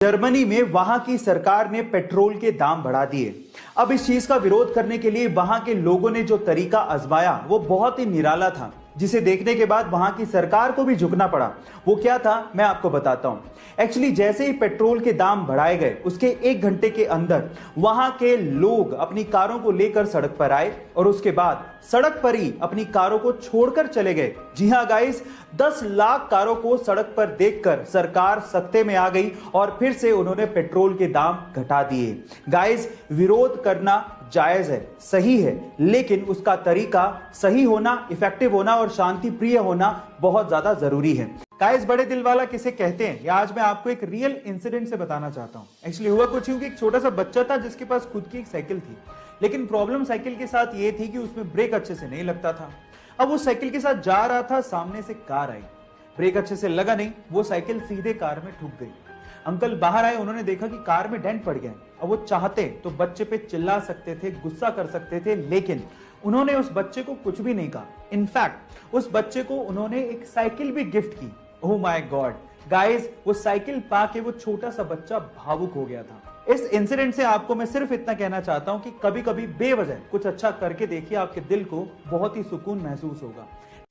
Germany में वहां की सरकार ने पेट्रोल के दाम बढ़ा दिए। अब इस चीज का विरोध करने के लिए वहां के लोगों ने जो तरीका आजमाया वो बहुत ही निराला था, जिसे देखने के बाद वहां की सरकार को भी झुकना पड़ा। वो क्या था मैं आपको बताता हूं। एक्चुअली जैसे ही पेट्रोल के दाम बढ़ाए गए उसके 1 घंटे के अंदर वहां के लोग अपनी कारों को लेकर सड़क पर आए और उसके बाद सड़क पर ही अपनी कारों को छोड़कर चले गए। जी हां गाइस, 10 लाख कारों को सड़क पर देखकर सरकार सख्ते में आ गई और फिर से उन्होंने पेट्रोल के दाम घटा दिए। गाइस, विरोध करना जायज है, सही है, लेकिन उसका तरीका सही होना, इफेक्टिव होना और शांति प्रिय होना बहुत ज्यादा जरूरी है। गाइस, बड़े दिल वाला किसे कहते हैं, या आज मैं आपको एक रियल इंसिडेंट से बताना चाहता हूं। एक्चुअली हुआ कुछ यूं कि एक छोटा सा बच्चा था जिसके पास खुद की एक साइकिल थी, लेकिन प्रॉब्लम साइकिल के साथ ये थी कि उसमें ब्रेक अच्छे से नहीं लगता था। अब वो साइकिल के साथ जा रहा था, सामने से कार आई, ब्रेक अच्छे से लगा नहीं, वो साइकिल सीधे कार में ठुक गई। अंकल बाहर आए, उन्होंने देखा कि कार में डेंट पड़ गया। अब वो चाहते तो बच्चे पे चिल्ला सकते थे, गुस्सा कर सकते थे, लेकिन उन्होंने उस बच्चे को कुछ भी नहीं कहा। इनफैक्ट उस बच्चे को उन्होंने एक साइकिल भी गिफ्ट की। ओह माय गॉड गाइस, वो साइकिल पाके वो छोटा सा बच्चा भावुक हो गया था। इस इंसिडेंट से आपको मैं सिर्फ इतना कहना चाहता हूं कि कभी कभी बेवजह कुछ अच्छा करके देखिए, आपके दिल को बहुत ही सुकून महसूस होगा।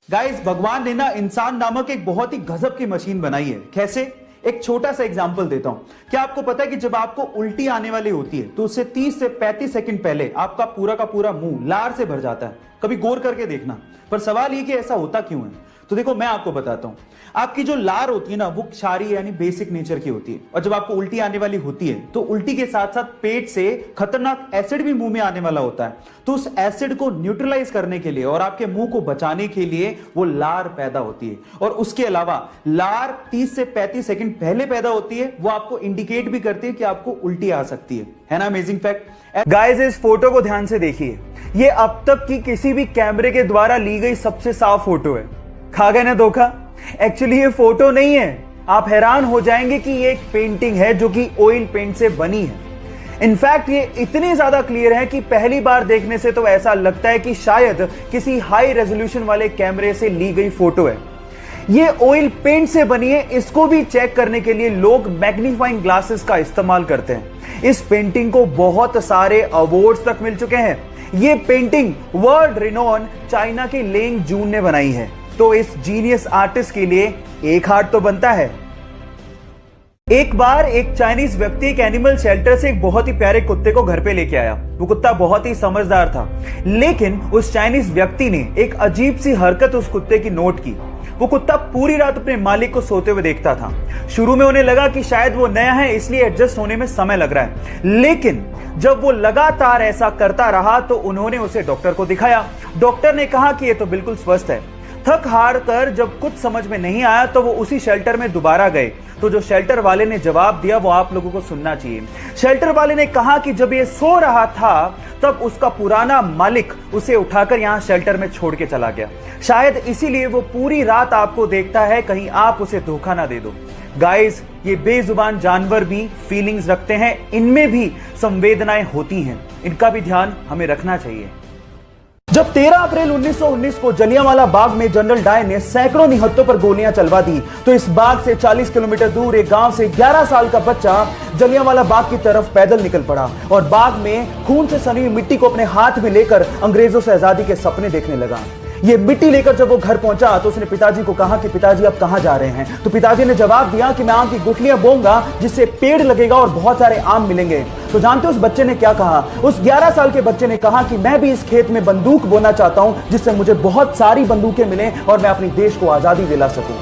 गाइस, भगवान ने ना इंसान नामक एक बहुत ही गजब की मशीन बनाई है। कैसे? एक छोटा सा एग्जांपल देता हूं। क्या आपको पता है कि जब आपको उल्टी आने वाली होती है तो उससे 30 से 35 सेकंड पहले आपका पूरा का पूरा मुंह लार से भर जाता है? कभी गौर करके देखना। पर सवाल ये कि ऐसा होता क्यों है? तो देखो मैं आपको बताता हूं। आपकी जो लार होती है ना, वो क्षारीय यानी बेसिक नेचर की होती है, और जब आपको उल्टी आने वाली होती है तो उल्टी के साथ साथ पेट से खतरनाक एसिड भी मुंह में आने वाला होता है। तो उस एसिड को न्यूट्रलाइज करने के लिए और आपके मुंह को बचाने के लिए वो लार पैदा होती है। और उसके अलावा लार 30 से 35 सेकंड पहले पैदा होती है, वो आपको इंडिकेट भी करती है कि आपको उल्टी आ सकती है ना अमेजिंग फैक्ट। गाइस, इस फोटो को ध्यान से देखिए, ये अब तक की किसी भी कैमरे के द्वारा ली गई सबसे साफ फोटो है। खा गए ना धोखा? एक्चुअली ये फोटो नहीं है। आप हैरान हो जाएंगे कि ये एक पेंटिंग है जो कि ऑयल पेंट से बनी है। इनफैक्ट ये इतनी ज्यादा क्लियर है कि पहली बार देखने से तो ऐसा लगता है कि शायद किसी हाई रेजोल्यूशन वाले कैमरे से ली गई फोटो है। ये ऑयल पेंट से बनी है, इसको भी चेक करने के लिए लोग मैग्नीफाइंग ग्लासेस का इस्तेमाल करते हैं। इस पेंटिंग को बहुत सारे अवार्ड्स तक मिल चुके हैं। ये पेंटिंग वर्ल्ड रिनोन चाइना के लेंग जून ने बनाई है। तो इस जीनियस आर्टिस्ट के लिए एक हार्ट तो बनता है। एक बार एक चाइनीज व्यक्ति एक एनिमल शेल्टर से एक बहुत ही प्यारे कुत्ते को घर पे लेके आया। वो कुत्ता बहुत ही समझदार था, लेकिन उस चाइनीज व्यक्ति ने एक अजीब सी हरकत उस कुत्ते की नोट की। वो कुत्ता पूरी रात अपने मालिक को सोते हुए देखता था। शुरू में उन्हें लगा कि शायद वो नया है इसलिए एडजस्ट होने में समय लग रहा है, लेकिन जब वो लगातार ऐसा करता रहा तो उन्होंने उसे डॉक्टर को दिखाया। डॉक्टर ने कहा कि ये तो बिल्कुल स्वस्थ है। थक हार कर जब कुछ समझ में नहीं आया तो वो उसी शेल्टर में दोबारा गए। तो जो शेल्टर वाले ने जवाब दिया वो आप लोगों को सुनना चाहिए। शेल्टर वाले ने कहा कि जब ये सो रहा था तब उसका पुराना मालिक उसे उठाकर यहां शेल्टर में छोड़ के चला गया। शायद इसीलिए वो पूरी रात आपको देखता है, कहीं आप उसे धोखा ना दे दो। गाइस, ये बेजुबान जानवर भी फीलिंग्स रखते हैं, इनमें भी संवेदनाएं होती हैं, इनका भी ध्यान हमें रखना चाहिए। जब 13 अप्रैल 1919 को जलियांवाला बाग में जनरल डायर ने सैकड़ों निहत्तों पर गोलियां चलवा दी, तो इस बाग से 40 किलोमीटर दूर एक गांव से 11 साल का बच्चा जलियांवाला बाग की तरफ पैदल निकल पड़ा और बाग में खून से सनी हुई मिट्टी को अपने हाथ में लेकर अंग्रेजों से आजादी के सपने देखने लगा। ये मिट्टी लेकर जब वो घर पहुंचा तो उसने पिताजी को कहा कि पिताजी आप कहां जा रहे हैं? तो पिताजी ने जवाब दिया कि मैं आम की गुठलियां बोऊंगा जिससे पेड़ लगेगा और बहुत सारे आम मिलेंगे। तो जानते हो उस बच्चे ने क्या कहा? उस 11 साल के बच्चे ने कहा कि मैं भी इस खेत में बंदूक बोना चाहता हूं जिससे मुझे बहुत सारी बंदूकें मिलें और मैं अपने देश को आजादी दिला सकूं।